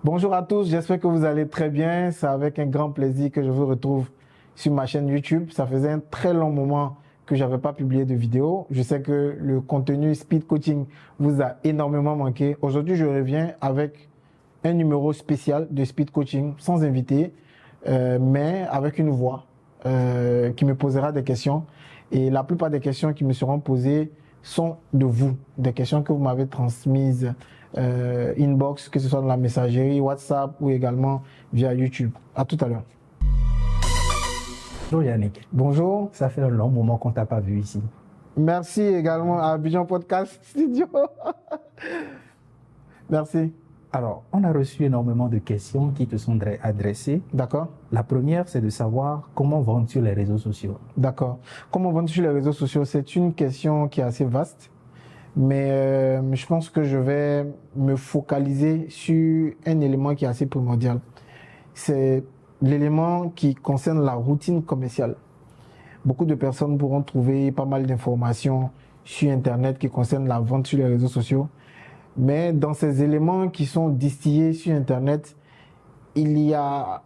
Bonjour à tous, j'espère que vous allez très bien. C'est avec un grand plaisir que je vous retrouve sur ma chaîne YouTube. Ça faisait un très long moment que j'avais pas publié de vidéo. Je sais que le contenu Speed Coaching vous a énormément manqué. Aujourd'hui, je reviens avec un numéro spécial de Speed Coaching, sans invité, mais avec une voix qui me posera des questions. Et la plupart des questions qui me seront posées sont de vous, des questions que vous m'avez transmises inbox, que ce soit dans la messagerie, WhatsApp ou également via YouTube. À tout à l'heure. Bonjour Yannick. Bonjour. Ça fait un long moment qu'on t'a pas vu ici. Merci également à Abidjan Podcast Studio. Merci. Alors, on a reçu énormément de questions qui te sont adressées. D'accord. La première, c'est de savoir comment vendre sur les réseaux sociaux. D'accord. Comment vendre sur les réseaux sociaux? C'est une question qui est assez vaste, mais je pense que je vais me focaliser sur un élément qui est assez primordial. C'est l'élément qui concerne la routine commerciale. Beaucoup de personnes pourront trouver pas mal d'informations sur Internet qui concernent la vente sur les réseaux sociaux. Mais dans ces éléments qui sont distillés sur Internet, il y a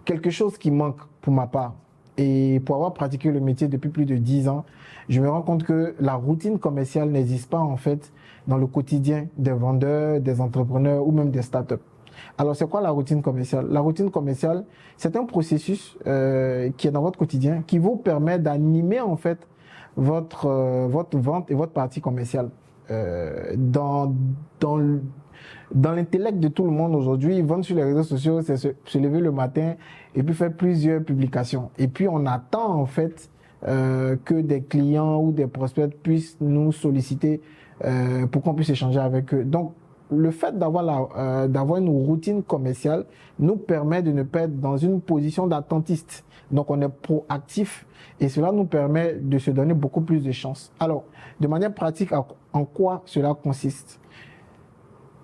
quelque chose qui manque pour ma part. Et pour avoir pratiqué le métier depuis plus de 10 ans, je me rends compte que la routine commerciale n'existe pas en fait dans le quotidien des vendeurs, des entrepreneurs ou même des startups. Alors, c'est quoi la routine commerciale? La routine commerciale, c'est un processus qui est dans votre quotidien, qui vous permet d'animer en fait votre vente et votre partie commerciale. Dans l'intellect de tout le monde aujourd'hui, vendre sur les réseaux sociaux, c'est se lever le matin et puis faire plusieurs publications. Et puis, on attend en fait que des clients ou des prospects puissent nous solliciter pour qu'on puisse échanger avec eux. Donc, le fait d'avoir une routine commerciale nous permet de ne pas être dans une position d'attentiste. Donc, on est proactif et cela nous permet de se donner beaucoup plus de chances. Alors, de manière pratique, en quoi cela consiste?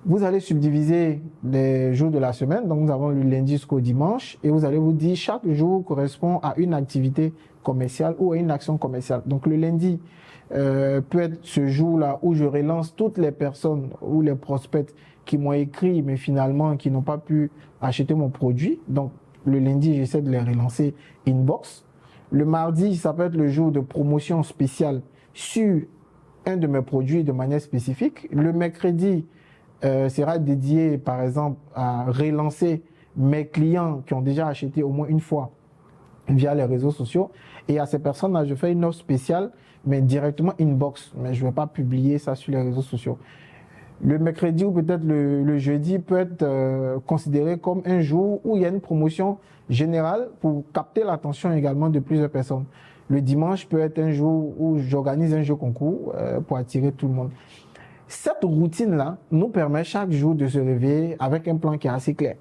Vous allez subdiviser les jours de la semaine. Donc, nous avons le lundi jusqu'au dimanche et vous allez vous dire chaque jour correspond à une activité commerciale ou à une action commerciale. Donc, le lundi peut être ce jour-là où je relance toutes les personnes ou les prospects qui m'ont écrit mais finalement qui n'ont pas pu acheter mon produit. Donc, le lundi, j'essaie de les relancer inbox. Le mardi, ça peut être le jour de promotion spéciale sur un de mes produits de manière spécifique. Le mercredi sera dédié, par exemple, à relancer mes clients qui ont déjà acheté au moins une fois via les réseaux sociaux. Et à ces personnes-là, je fais une offre spéciale, mais directement inbox. Mais je ne vais pas publier ça sur les réseaux sociaux. Le mercredi ou peut-être le jeudi peut être considéré comme un jour où il y a une promotion générale pour capter l'attention également de plusieurs personnes. Le dimanche peut être un jour où j'organise un jeu concours pour attirer tout le monde. Cette routine-là nous permet chaque jour de se réveiller avec un plan qui est assez clair.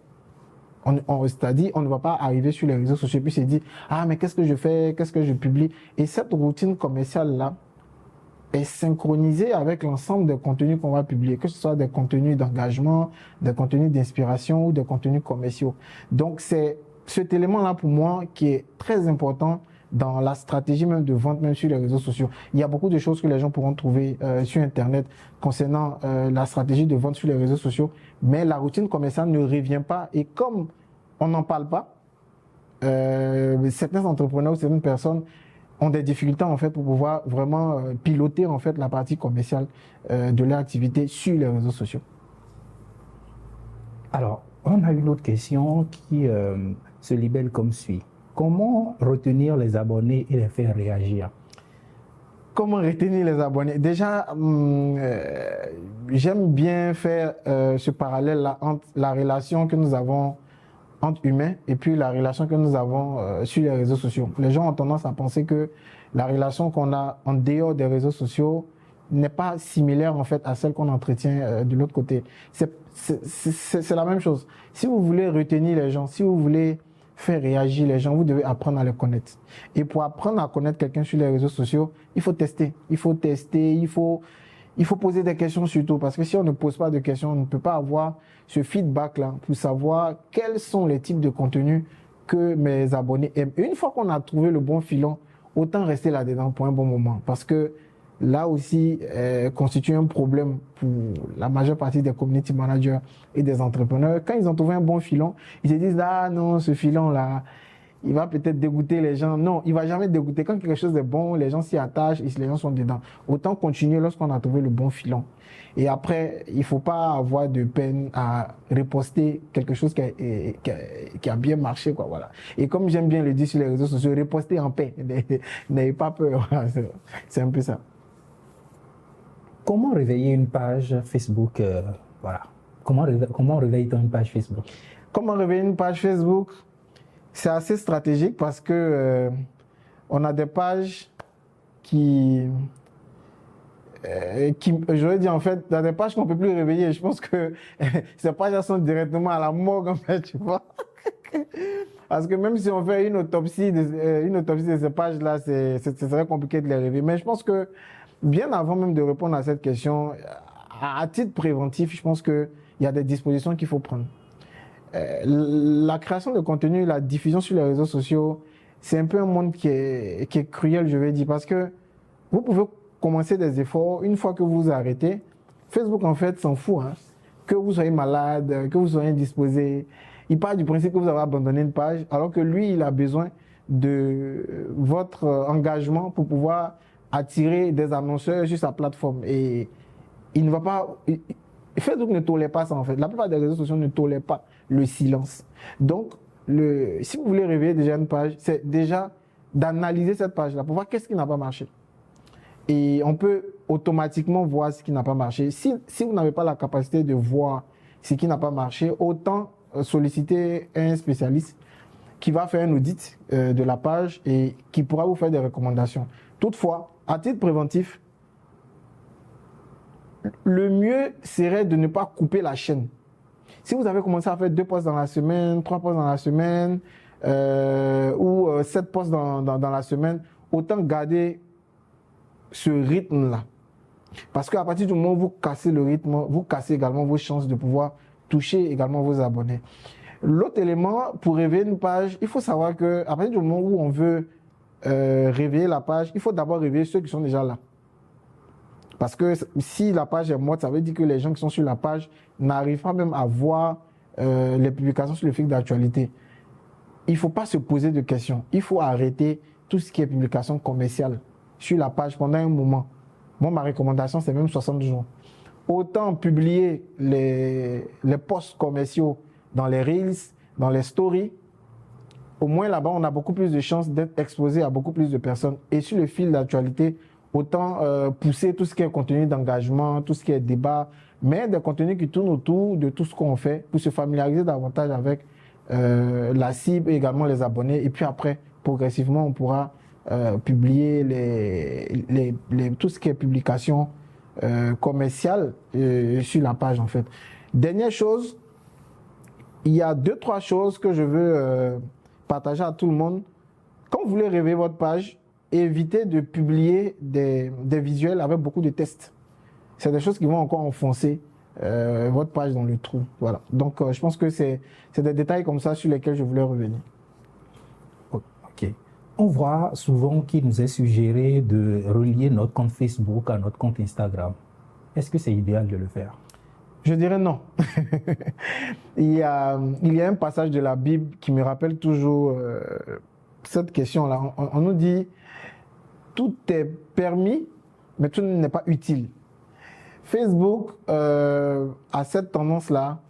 C'est-à-dire, on ne va pas arriver sur les réseaux sociaux et puis se dire « Ah, mais qu'est-ce que je fais? Qu'est-ce que je publie ?» Et cette routine commerciale-là est synchronisée avec l'ensemble des contenus qu'on va publier, que ce soit des contenus d'engagement, des contenus d'inspiration ou des contenus commerciaux. Donc, c'est cet élément-là pour moi qui est très important dans la stratégie même de vente, même sur les réseaux sociaux. Il y a beaucoup de choses que les gens pourront trouver sur Internet concernant la stratégie de vente sur les réseaux sociaux, mais la routine commerciale ne revient pas. Et comme on n'en parle pas, certains entrepreneurs ou certaines personnes ont des difficultés en fait pour pouvoir vraiment piloter en fait la partie commerciale de leur activité sur les réseaux sociaux. Alors, on a une autre question qui se libelle comme suit. Comment retenir les abonnés et les faire réagir? Comment retenir les abonnés? Déjà, j'aime bien faire ce parallèle-là entre la relation que nous avons entre humains et puis la relation que nous avons sur les réseaux sociaux. Les gens ont tendance à penser que la relation qu'on a en dehors des réseaux sociaux n'est pas similaire en fait à celle qu'on entretient de l'autre côté. C'est la même chose. Si vous voulez retenir les gens, si vous voulez faire réagir les gens, vous devez apprendre à les connaître. Et pour apprendre à connaître quelqu'un sur les réseaux sociaux, il faut tester. Il faut tester, il faut poser des questions surtout. Parce que si on ne pose pas de questions, on ne peut pas avoir ce feedback-là pour savoir quels sont les types de contenus que mes abonnés aiment. Et une fois qu'on a trouvé le bon filon, autant rester là-dedans pour un bon moment. Parce que là aussi, constitue un problème pour la majeure partie des community managers et des entrepreneurs. Quand ils ont trouvé un bon filon, ils se disent, ah non, ce filon-là, il va peut-être dégoûter les gens. Non, il va jamais dégoûter. Quand quelque chose est bon, les gens s'y attachent et les gens sont dedans. Autant continuer lorsqu'on a trouvé le bon filon. Et après, il faut pas avoir de peine à riposter quelque chose qui a bien marché, quoi, voilà. Et comme j'aime bien le dire sur les réseaux sociaux, riposter en paix. N'ayez pas peur. C'est un peu ça. Comment réveiller une page Facebook voilà. Comment réveille-t-on une page Facebook? Comment réveiller une page Facebook? C'est assez stratégique parce que on a des pages j'aurais dit en fait, dans des pages qu'on peut plus réveiller. Je pense que ces pages sont directement à la morgue en fait, tu vois. Parce que même si on fait une autopsie de ces pages-là, ce serait compliqué de les réveiller. Mais je pense que bien avant même de répondre à cette question, à titre préventif, je pense qu'il y a des dispositions qu'il faut prendre. La création de contenu, la diffusion sur les réseaux sociaux, c'est un peu un monde qui est cruel, je vais dire, parce que vous pouvez commencer des efforts, une fois que vous arrêtez, Facebook en fait s'en fout, hein, que vous soyez malade, que vous soyez indisposé. Il part du principe que vous avez abandonné une page, alors que lui, il a besoin de votre engagement pour pouvoir attirer des annonceurs sur sa plateforme. Et il ne va pas... Facebook ne tolère pas ça en fait. La plupart des réseaux sociaux ne tolèrent pas le silence. Donc, si vous voulez réveiller déjà une page, c'est déjà d'analyser cette page-là pour voir qu'est-ce qui n'a pas marché. Et on peut automatiquement voir ce qui n'a pas marché. Si vous n'avez pas la capacité de voir ce qui n'a pas marché, autant solliciter un spécialiste qui va faire un audit de la page et qui pourra vous faire des recommandations. Toutefois, à titre préventif, le mieux serait de ne pas couper la chaîne. Si vous avez commencé à faire 2 posts dans la semaine, 3 posts dans la semaine, ou 7 posts dans la semaine, autant garder ce rythme-là. Parce qu'à partir du moment où vous cassez le rythme, vous cassez également vos chances de pouvoir toucher également vos abonnés. L'autre élément, pour réveiller une page, il faut savoir qu'à partir du moment où on veut réveiller la page, il faut d'abord réveiller ceux qui sont déjà là. Parce que si la page est morte, ça veut dire que les gens qui sont sur la page n'arrivent pas même à voir les publications sur le fil d'actualité. Il ne faut pas se poser de questions. Il faut arrêter tout ce qui est publication commerciale sur la page pendant un moment. Moi, ma recommandation, c'est même 60 jours. Autant publier les posts commerciaux dans les Reels, dans les Stories. Au moins là-bas, on a beaucoup plus de chances d'être exposé à beaucoup plus de personnes. Et sur le fil d'actualité, autant pousser tout ce qui est contenu d'engagement, tout ce qui est débat, mais des contenus qui tournent autour de tout ce qu'on fait pour se familiariser davantage avec la cible et également les abonnés. Et puis après, progressivement, on pourra publier tout ce qui est publication commerciale sur la page en fait. Dernière chose, il y a 2-3 choses que je veux partager à tout le monde. Quand vous voulez réveiller votre page, évitez de publier des visuels avec beaucoup de tests. C'est des choses qui vont encore enfoncer votre page dans le trou. Voilà. Donc, je pense que c'est des détails comme ça sur lesquels je voulais revenir. Ok. On voit souvent qu'il nous est suggéré de relier notre compte Facebook à notre compte Instagram. Est-ce que c'est idéal de le faire? Je dirais non. il y a un passage de la Bible qui me rappelle toujours cette question-là. On nous dit tout est permis, mais tout n'est pas utile. Facebook a cette tendance-là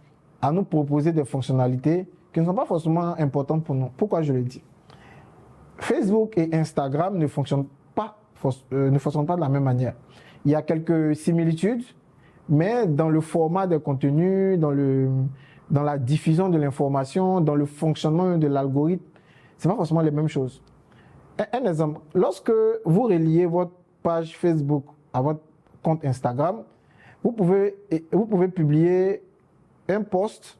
à nous proposer des fonctionnalités qui ne sont pas forcément importantes pour nous. Pourquoi je le dis? Facebook et Instagram ne fonctionnent pas de la même manière. Il y a quelques similitudes, mais dans le format des contenus, dans la diffusion de l'information, dans le fonctionnement de l'algorithme, c'est pas forcément les mêmes choses. Un exemple, lorsque vous reliez votre page Facebook à votre compte Instagram, vous pouvez publier un post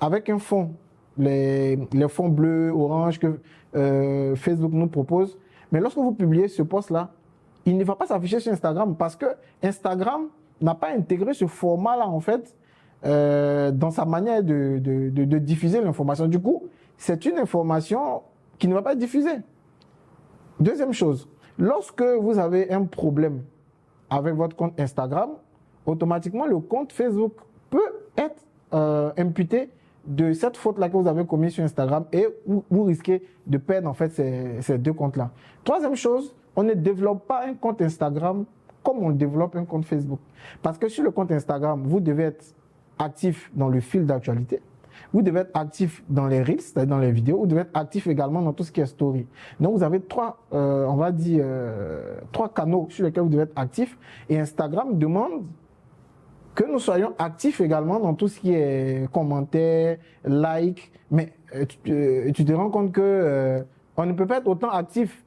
avec un fond, les fonds bleus, orange que Facebook nous propose. Mais lorsque vous publiez ce post-là, il ne va pas s'afficher sur Instagram parce que Instagram n'a pas intégré ce format-là en fait dans sa manière de diffuser l'information. Du coup, c'est une information qui ne va pas être diffusée. Deuxième chose, lorsque vous avez un problème avec votre compte Instagram, automatiquement, le compte Facebook peut être imputé de cette faute-là que vous avez commise sur Instagram et vous risquez de perdre en fait ces deux comptes-là. Troisième chose, on ne développe pas un compte Instagram comme on développe un compte Facebook. Parce que sur le compte Instagram, vous devez être actif dans le fil d'actualité, vous devez être actif dans les reels, c'est-à-dire dans les vidéos, vous devez être actif également dans tout ce qui est story. Donc vous avez trois canaux sur lesquels vous devez être actif et Instagram demande que nous soyons actifs également dans tout ce qui est commentaires, likes, mais tu te rends compte que on ne peut pas être autant actif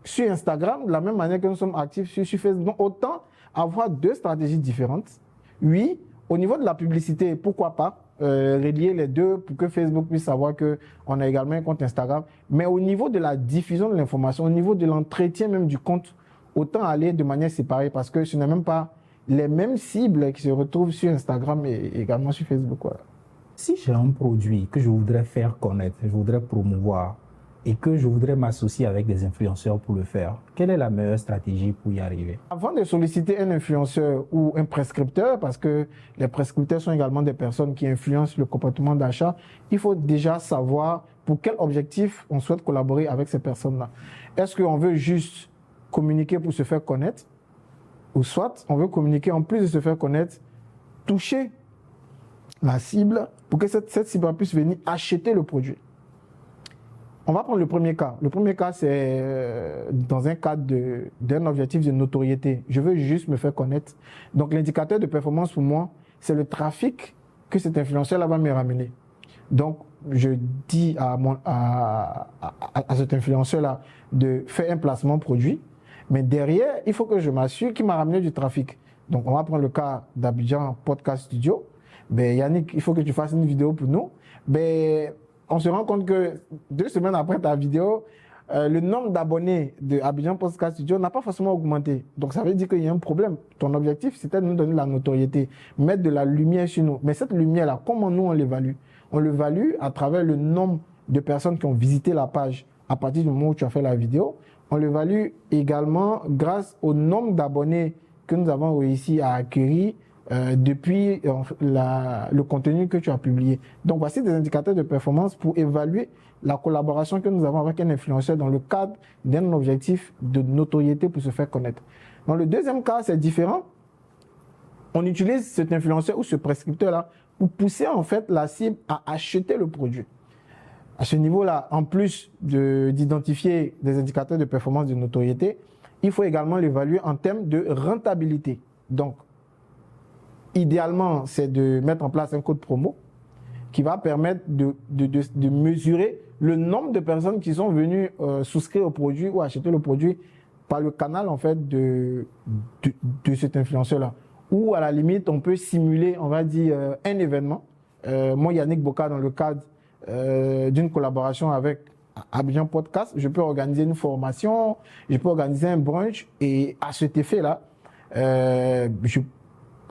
sur Instagram de la même manière que nous sommes actifs sur Facebook. Donc autant avoir deux stratégies différentes. Oui, au niveau de la publicité, pourquoi pas relier les deux pour que Facebook puisse savoir qu'on a également un compte Instagram. Mais au niveau de la diffusion de l'information, au niveau de l'entretien même du compte, autant aller de manière séparée parce que ce n'est même pas les mêmes cibles qui se retrouvent sur Instagram et également sur Facebook. Voilà. Si j'ai un produit que je voudrais faire connaître, je voudrais promouvoir et que je voudrais m'associer avec des influenceurs pour le faire, quelle est la meilleure stratégie pour y arriver? Avant de solliciter un influenceur ou un prescripteur, parce que les prescripteurs sont également des personnes qui influencent le comportement d'achat, il faut déjà savoir pour quel objectif on souhaite collaborer avec ces personnes-là. Est-ce qu'on veut juste communiquer pour se faire connaître? Ou soit on veut communiquer en plus de se faire connaître, toucher la cible pour que cette cible puisse venir acheter le produit. On va prendre le premier cas. Le premier cas, c'est dans un cadre d'un objectif de notoriété. Je veux juste me faire connaître. Donc l'indicateur de performance pour moi, c'est le trafic que cet influenceur-là va me ramener. Donc je dis à cet influenceur-là de faire un placement produit. Mais derrière, il faut que je m'assure qu'il m'a ramené du trafic. Donc, on va prendre le cas d'Abidjan Podcast Studio. Ben, Yannick, il faut que tu fasses une vidéo pour nous. Ben, on se rend compte que 2 semaines après ta vidéo, le nombre d'abonnés de Abidjan Podcast Studio n'a pas forcément augmenté. Donc, ça veut dire qu'il y a un problème. Ton objectif, c'était de nous donner de la notoriété, mettre de la lumière sur nous. Mais cette lumière-là, comment nous, on l'évalue? On l'évalue à travers le nombre de personnes qui ont visité la page à partir du moment où tu as fait la vidéo. On l'évalue également grâce au nombre d'abonnés que nous avons réussi à acquérir depuis le contenu que tu as publié. Donc, voici des indicateurs de performance pour évaluer la collaboration que nous avons avec un influenceur dans le cadre d'un objectif de notoriété pour se faire connaître. Dans le deuxième cas, c'est différent. On utilise cet influenceur ou ce prescripteur-là pour pousser en fait la cible à acheter le produit. À ce niveau-là, en plus d'identifier des indicateurs de performance de notoriété, il faut également l'évaluer en termes de rentabilité. Donc, idéalement, c'est de mettre en place un code promo qui va permettre de mesurer le nombre de personnes qui sont venues souscrire au produit ou acheter le produit par le canal en fait de cet influenceur-là. Ou à la limite, on peut simuler, on va dire, un événement. Moi, Yannick Boka, dans le cadre d'une collaboration avec Abidjan Podcast, je peux organiser une formation, je peux organiser un brunch et à cet effet-là, je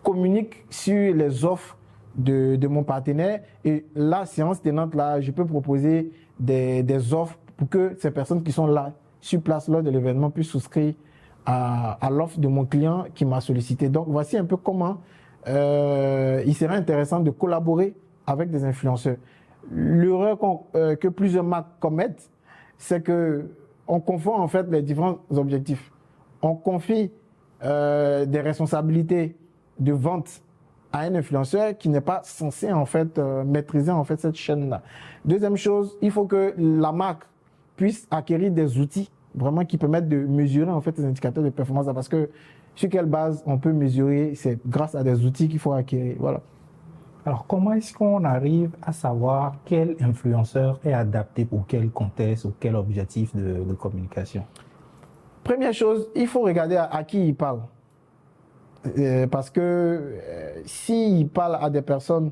communique sur les offres de mon partenaire et la séance tenante là, je peux proposer des offres pour que ces personnes qui sont là sur place lors de l'événement puissent souscrire à l'offre de mon client qui m'a sollicité. Donc voici un peu comment il serait intéressant de collaborer avec des influenceurs. L'erreur que plusieurs marques commettent, c'est que on confond en fait les différents objectifs. On confie des responsabilités de vente à un influenceur qui n'est pas censé en fait maîtriser en fait cette chaîne-là. Deuxième chose, il faut que la marque puisse acquérir des outils vraiment qui permettent de mesurer en fait les indicateurs de performance, parce que sur quelle base on peut mesurer, c'est grâce à des outils qu'il faut acquérir. Voilà. Alors, comment est-ce qu'on arrive à savoir quel influenceur est adapté pour quel contexte ou quel objectif de communication? Première chose, il faut regarder à qui il parle. Parce que s'il parle à des personnes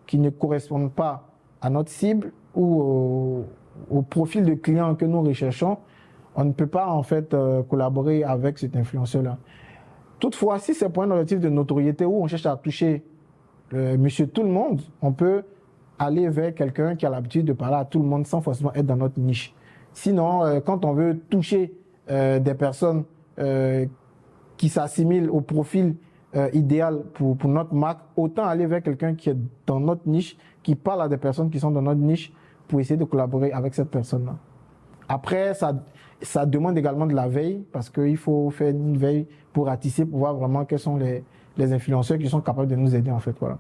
qui ne correspondent pas à notre cible ou au profil de client que nous recherchons, on ne peut pas en fait collaborer avec cet influenceur-là. Toutefois, si c'est pour un objectif de notoriété où on cherche à toucher monsieur tout le monde, on peut aller vers quelqu'un qui a l'habitude de parler à tout le monde sans forcément être dans notre niche. Sinon, quand on veut toucher des personnes qui s'assimile au profil idéal pour notre marque, autant aller vers quelqu'un qui est dans notre niche, qui parle à des personnes qui sont dans notre niche pour essayer de collaborer avec cette personne-là. Après, ça demande également de la veille parce qu'il faut faire une veille pour ratisser, pour voir vraiment quels sont les influenceurs qui sont capables de nous aider en fait. Voilà.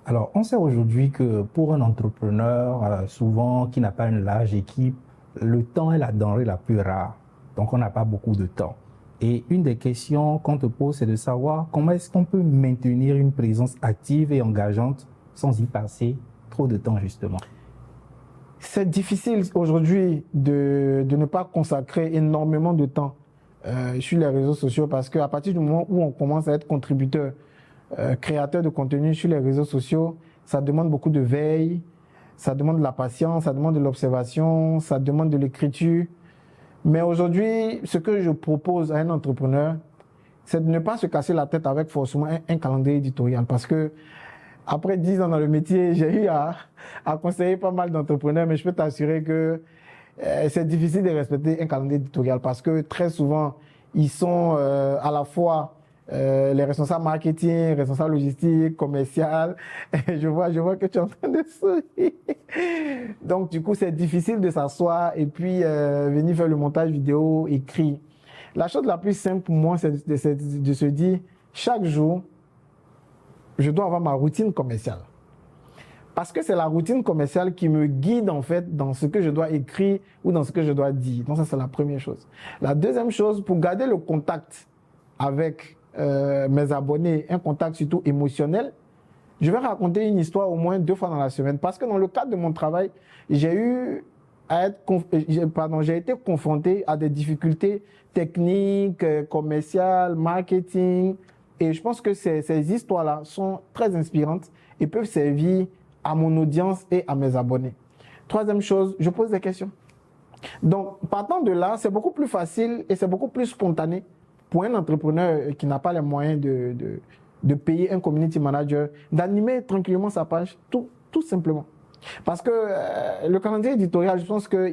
Alors, on sait aujourd'hui que pour un entrepreneur, souvent qui n'a pas une large équipe, le temps est la denrée la plus rare. Donc, on n'a pas beaucoup de temps. Et une des questions qu'on te pose, c'est de savoir comment est-ce qu'on peut maintenir une présence active et engageante sans y passer trop de temps, justement. C'est difficile aujourd'hui de ne pas consacrer énormément de temps sur les réseaux sociaux parce qu'à partir du moment où on commence à être contributeur, créateur de contenu sur les réseaux sociaux, ça demande beaucoup de veille, ça demande de la patience, ça demande de l'observation, ça demande de l'écriture. Mais aujourd'hui, ce que je propose à un entrepreneur, c'est de ne pas se casser la tête avec forcément un calendrier éditorial. Parce que après 10 ans dans le métier, j'ai eu à conseiller pas mal d'entrepreneurs, mais je peux t'assurer que c'est difficile de respecter un calendrier éditorial parce que très souvent, ils sont à la fois les responsables marketing, responsables logistiques, commercial. Je vois que tu es en train de sourire. Donc, du coup, c'est difficile de s'asseoir et puis venir faire le montage vidéo, écrit. La chose la plus simple pour moi, c'est de se dire, chaque jour, je dois avoir ma routine commerciale. Parce que c'est la routine commerciale qui me guide en fait dans ce que je dois écrire ou dans ce que je dois dire. Donc ça, c'est la première chose. La deuxième chose, pour garder le contact avec mes abonnés, un contact surtout émotionnel, je vais raconter une histoire au moins 2 fois dans la semaine. Parce que dans le cadre de mon travail, j'ai été confronté à des difficultés techniques, commerciales, marketing. Et je pense que ces histoires-là sont très inspirantes et peuvent servir à mon audience et à mes abonnés. Troisième chose, je pose des questions. Donc, partant de là, c'est beaucoup plus facile et c'est beaucoup plus spontané pour un entrepreneur qui n'a pas les moyens de payer un community manager, d'animer tranquillement sa page, tout simplement. Parce que le calendrier éditorial, je pense que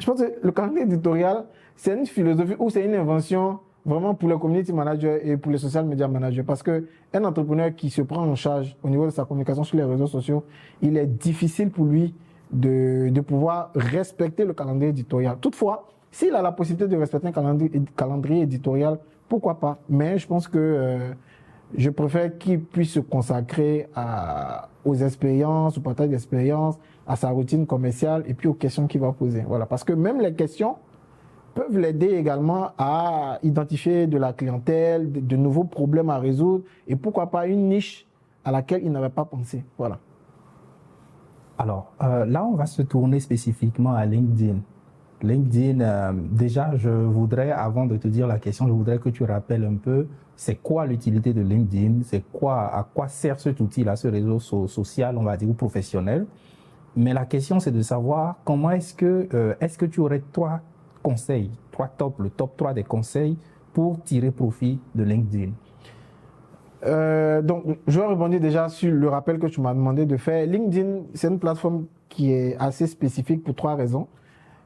le calendrier éditorial, c'est une philosophie ou c'est une invention vraiment pour le community manager et pour les social media managers. Parce que un entrepreneur qui se prend en charge au niveau de sa communication sur les réseaux sociaux, il est difficile pour lui de pouvoir respecter le calendrier éditorial. Toutefois, s'il a la possibilité de respecter un calendrier éditorial, pourquoi pas? Mais je pense que je préfère qu'il puisse se consacrer aux expériences, au partage d'expériences, à sa routine commerciale et puis aux questions qu'il va poser. Voilà. Parce que même les questions peuvent l'aider également à identifier de la clientèle, de nouveaux problèmes à résoudre et pourquoi pas une niche à laquelle il n'avait pas pensé. Voilà. Alors, là, on va se tourner spécifiquement à LinkedIn. LinkedIn, déjà, je voudrais, avant de te dire la question, je voudrais que tu rappelles un peu, c'est quoi l'utilité de LinkedIn, à quoi sert cet outil-là, ce réseau social, on va dire, ou professionnel. Mais la question, c'est de savoir comment est-ce que tu aurais trois conseils, le top 3 des conseils pour tirer profit de LinkedIn. Donc, je vais rebondir déjà sur le rappel que tu m'as demandé de faire. LinkedIn, c'est une plateforme qui est assez spécifique pour 3 raisons.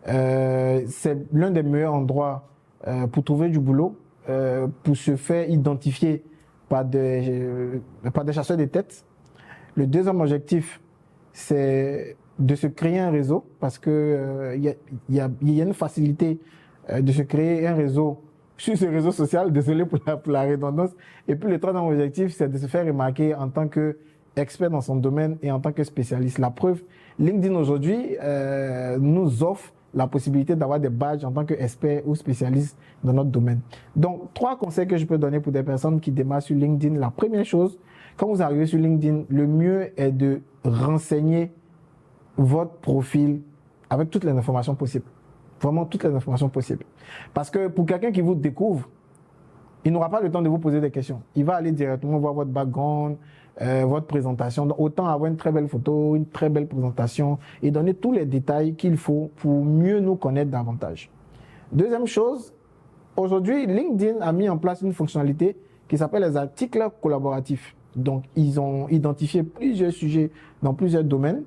C'est l'un des meilleurs endroits pour trouver du boulot, pour se faire identifier par des chasseurs de tête. Le deuxième objectif, c'est de se créer un réseau parce que il y a une facilité de se créer un réseau sur ce réseau social, désolé pour la redondance. Et puis le troisième objectif, c'est de se faire remarquer en tant qu'expert dans son domaine et en tant que spécialiste. La preuve, LinkedIn aujourd'hui nous offre la possibilité d'avoir des badges en tant qu'expert ou spécialiste dans notre domaine. Donc, 3 conseils que je peux donner pour des personnes qui démarrent sur LinkedIn. La première chose, quand vous arrivez sur LinkedIn, le mieux est de renseigner votre profil avec toutes les informations possibles. Vraiment toutes les informations possibles. Parce que pour quelqu'un qui vous découvre, il n'aura pas le temps de vous poser des questions. Il va aller directement voir votre background, votre présentation. Donc, autant avoir une très belle photo, une très belle présentation et donner tous les détails qu'il faut pour mieux nous connaître davantage. Deuxième chose, aujourd'hui, LinkedIn a mis en place une fonctionnalité qui s'appelle les articles collaboratifs. Donc, ils ont identifié plusieurs sujets dans plusieurs domaines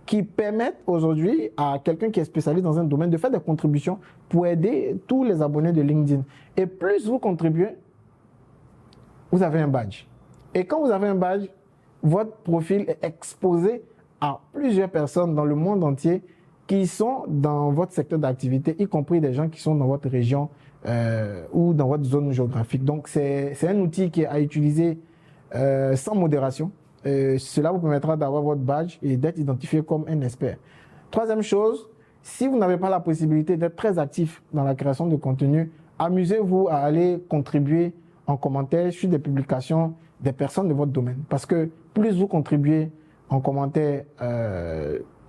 qui permettent aujourd'hui à quelqu'un qui est spécialiste dans un domaine de faire des contributions pour aider tous les abonnés de LinkedIn. Et plus vous contribuez, vous avez un badge. Et quand vous avez un badge, votre profil est exposé à plusieurs personnes dans le monde entier qui sont dans votre secteur d'activité, y compris des gens qui sont dans votre région ou dans votre zone géographique. Donc, c'est un outil qui est à utiliser sans modération. Cela vous permettra d'avoir votre badge et d'être identifié comme un expert. Troisième chose, si vous n'avez pas la possibilité d'être très actif dans la création de contenu, amusez-vous à aller contribuer en commentaire sur des publications des personnes de votre domaine. Parce que plus vous contribuez en commentaire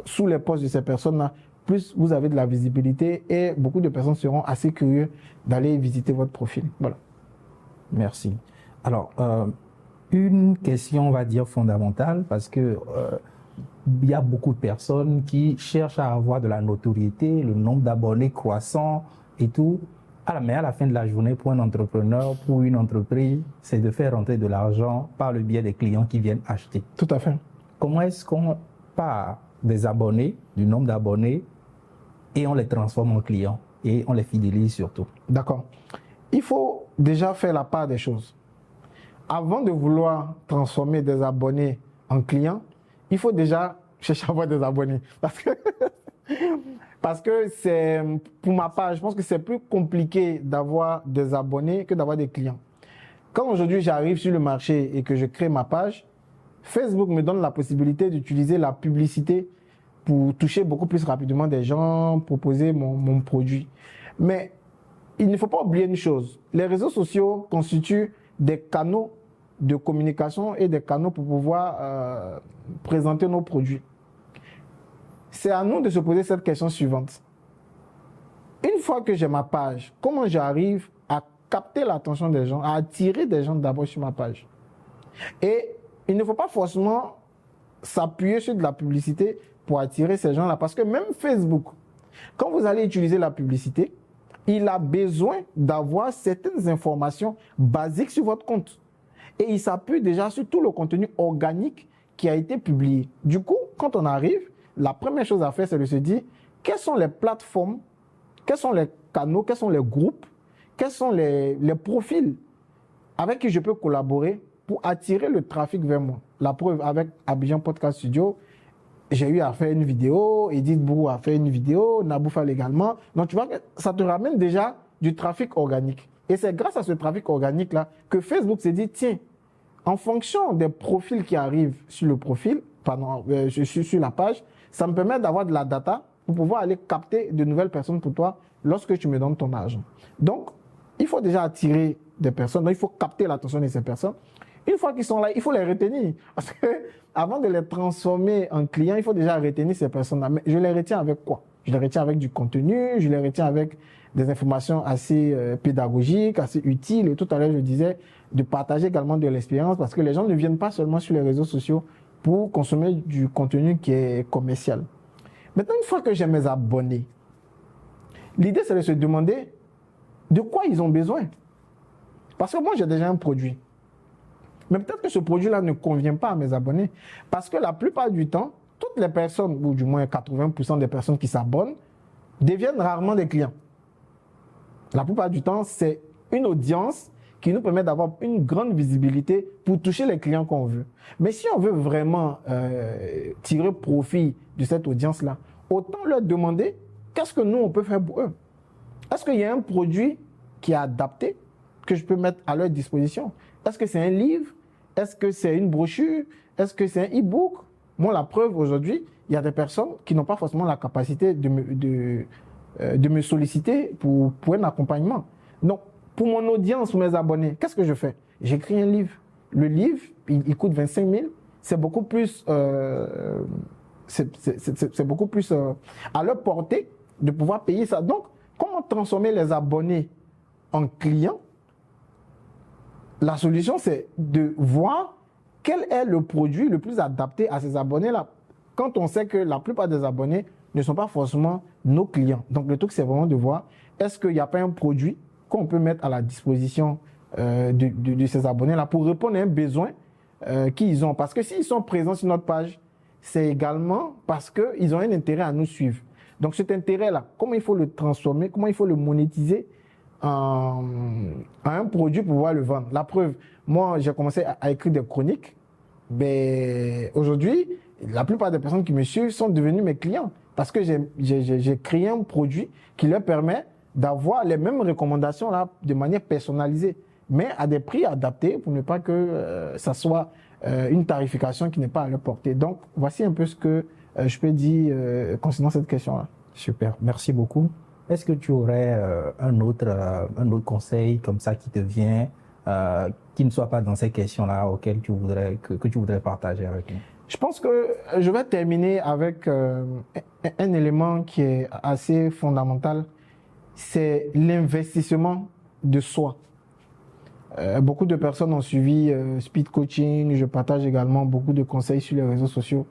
sous les posts de ces personnes-là, plus vous avez de la visibilité et beaucoup de personnes seront assez curieux d'aller visiter votre profil. Voilà. Merci. Alors, une question, on va dire, fondamentale, parce que il y a beaucoup de personnes qui cherchent à avoir de la notoriété, le nombre d'abonnés croissant et tout. Mais à la fin de la journée, pour un entrepreneur, pour une entreprise, c'est de faire rentrer de l'argent par le biais des clients qui viennent acheter. Tout à fait. Comment est-ce qu'on part des abonnés, du nombre d'abonnés, et on les transforme en clients et on les fidélise surtout? D'accord. Il faut déjà faire la part des choses. Avant de vouloir transformer des abonnés en clients, il faut déjà chercher à avoir des abonnés. Parce que c'est, pour ma part, je pense que c'est plus compliqué d'avoir des abonnés que d'avoir des clients. Quand aujourd'hui j'arrive sur le marché et que je crée ma page, Facebook me donne la possibilité d'utiliser la publicité pour toucher beaucoup plus rapidement des gens, proposer mon produit. Mais il ne faut pas oublier une chose, les réseaux sociaux constituent des canaux de communication et des canaux pour pouvoir présenter nos produits. C'est à nous de se poser cette question suivante. Une fois que j'ai ma page, comment j'arrive à capter l'attention des gens, à attirer des gens d'abord sur ma page? Et il ne faut pas forcément s'appuyer sur de la publicité pour attirer ces gens-là, parce que même Facebook, quand vous allez utiliser la publicité, il a besoin d'avoir certaines informations basiques sur votre compte. Et il s'appuie déjà sur tout le contenu organique qui a été publié. Du coup, quand on arrive, la première chose à faire, c'est de se dire quelles sont les plateformes, quels sont les canaux, quels sont les groupes, quels sont les profils avec qui je peux collaborer pour attirer le trafic vers moi. La preuve, avec Abidjan Podcast Studio, j'ai eu à faire une vidéo, Edith Bourou a fait une vidéo, Naboufal également. Donc tu vois que ça te ramène déjà du trafic organique. Et c'est grâce à ce trafic organique-là que Facebook s'est dit, tiens, en fonction des profils qui arrivent sur le profil, sur la page, ça me permet d'avoir de la data pour pouvoir aller capter de nouvelles personnes pour toi lorsque tu me donnes ton argent. Donc, il faut déjà attirer des personnes, donc il faut capter l'attention de ces personnes. Une fois qu'ils sont là, il faut les retenir. Parce que avant de les transformer en clients, il faut déjà retenir ces personnes-là. Mais je les retiens avec quoi? Je les retiens avec du contenu, je les retiens avec des informations assez pédagogiques, assez utiles. Et tout à l'heure, je disais de partager également de l'expérience parce que les gens ne viennent pas seulement sur les réseaux sociaux pour consommer du contenu qui est commercial. Maintenant, une fois que j'ai mes abonnés, l'idée, c'est de se demander de quoi ils ont besoin. Parce que moi, j'ai déjà un produit. Mais peut-être que ce produit-là ne convient pas à mes abonnés. Parce que la plupart du temps, toutes les personnes, ou du moins 80% des personnes qui s'abonnent, deviennent rarement des clients. La plupart du temps, c'est une audience qui nous permet d'avoir une grande visibilité pour toucher les clients qu'on veut. Mais si on veut vraiment tirer profit de cette audience-là, autant leur demander qu'est-ce que nous, on peut faire pour eux. Est-ce qu'il y a un produit qui est adapté que je peux mettre à leur disposition? Est-ce que c'est un livre? Est-ce que c'est une brochure? Est-ce que c'est un e-book? Moi, la preuve aujourd'hui, il y a des personnes qui n'ont pas forcément la capacité de me solliciter pour un accompagnement. Donc, pour mon audience, pour mes abonnés, qu'est-ce que je fais? J'écris un livre. Le livre, il coûte 25 000. C'est beaucoup plus, c'est beaucoup plus à leur portée de pouvoir payer ça. Donc, comment transformer les abonnés en clients? La solution, c'est de voir quel est le produit le plus adapté à ces abonnés-là. Quand on sait que la plupart des abonnés ne sont pas forcément nos clients. Donc, le truc, c'est vraiment de voir est-ce qu'il n'y a pas un produit qu'on peut mettre à la disposition de ces abonnés-là pour répondre à un besoin qu'ils ont. Parce que s'ils sont présents sur notre page, c'est également parce qu'ils ont un intérêt à nous suivre. Donc cet intérêt-là, comment il faut le transformer, comment il faut le monétiser en un produit pour pouvoir le vendre. La preuve, moi j'ai commencé à écrire des chroniques. Ben, aujourd'hui, la plupart des personnes qui me suivent sont devenues mes clients parce que j'ai créé un produit qui leur permet d'avoir les mêmes recommandations là, de manière personnalisée, mais à des prix adaptés pour ne pas que ça soit une tarification qui n'est pas à leur portée. Donc, voici un peu ce que je peux dire concernant cette question-là. Super, merci beaucoup. Est-ce que tu aurais un autre conseil comme ça qui te vient, qui ne soit pas dans ces questions-là auxquelles tu voudrais, que tu voudrais partager avec nous? Je pense que je vais terminer avec un élément qui est assez fondamental, c'est l'investissement de soi. Beaucoup de personnes ont suivi Speed Coaching, je partage également beaucoup de conseils sur les réseaux sociaux.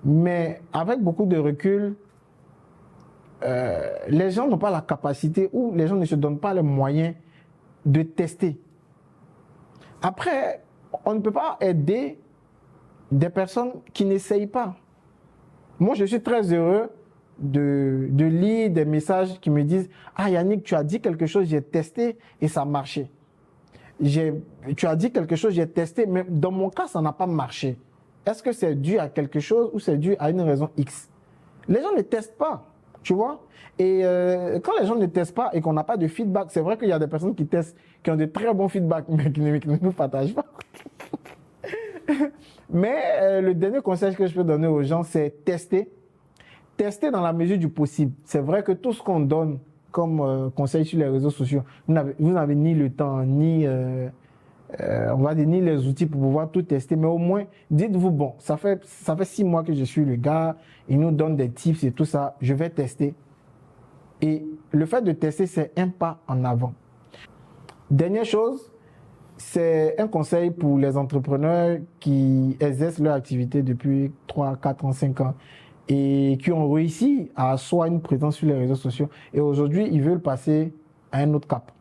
Mais avec beaucoup de recul, les gens n'ont pas la capacité ou les gens ne se donnent pas les moyens de tester. Après, on ne peut pas aider des personnes qui n'essayent pas. Moi, je suis très heureux de lire des messages qui me disent « Ah Yannick, tu as dit quelque chose, j'ai testé et ça a marché. Tu as dit quelque chose, j'ai testé, mais dans mon cas, ça n'a pas marché. Est-ce que c'est dû à quelque chose ou c'est dû à une raison X ?» Les gens ne testent pas, tu vois. Et quand les gens ne testent pas et qu'on n'a pas de feedback, c'est vrai qu'il y a des personnes qui testent, qui ont de très bons feedbacks, mais qui ne nous partagent pas. Mais le dernier conseil que je peux donner aux gens, c'est tester. Tester dans la mesure du possible. C'est vrai que tout ce qu'on donne comme conseil sur les réseaux sociaux, vous n'avez ni le temps, ni, on va dire, ni les outils pour pouvoir tout tester. Mais au moins, dites-vous, bon, ça fait 6 mois que je suis le gars, il nous donne des tips et tout ça, je vais tester. Et le fait de tester, c'est un pas en avant. Dernière chose, c'est un conseil pour les entrepreneurs qui exercent leur activité depuis 3, 4 ans, 5 ans et qui ont réussi à asseoir une présence sur les réseaux sociaux. Et aujourd'hui, ils veulent passer à un autre cap.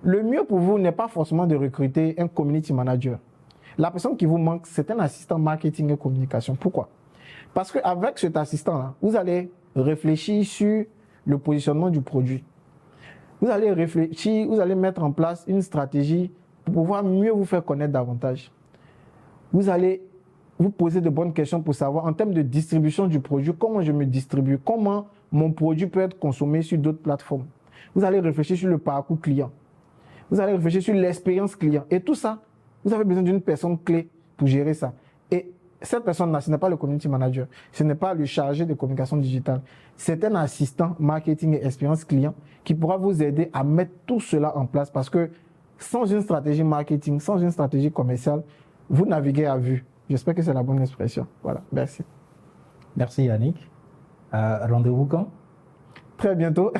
Le mieux pour vous n'est pas forcément de recruter un community manager. La personne qui vous manque, c'est un assistant marketing et communication. Pourquoi? Parce qu'avec cet assistant-là, vous allez réfléchir sur le positionnement du produit. Vous allez réfléchir, vous allez mettre en place une stratégie pour pouvoir mieux vous faire connaître davantage. Vous allez vous poser de bonnes questions pour savoir en termes de distribution du produit, comment je me distribue, comment mon produit peut être consommé sur d'autres plateformes. Vous allez réfléchir sur le parcours client. Vous allez réfléchir sur l'expérience client. Et tout ça, vous avez besoin d'une personne clé pour gérer ça. Et cette personne-là, ce n'est pas le community manager, ce n'est pas le chargé de communication digitale. C'est un assistant marketing et expérience client qui pourra vous aider à mettre tout cela en place parce que sans une stratégie marketing, sans une stratégie commerciale, vous naviguez à vue. J'espère que c'est la bonne expression. Voilà, merci. Merci Yannick. Rendez-vous quand? Très bientôt.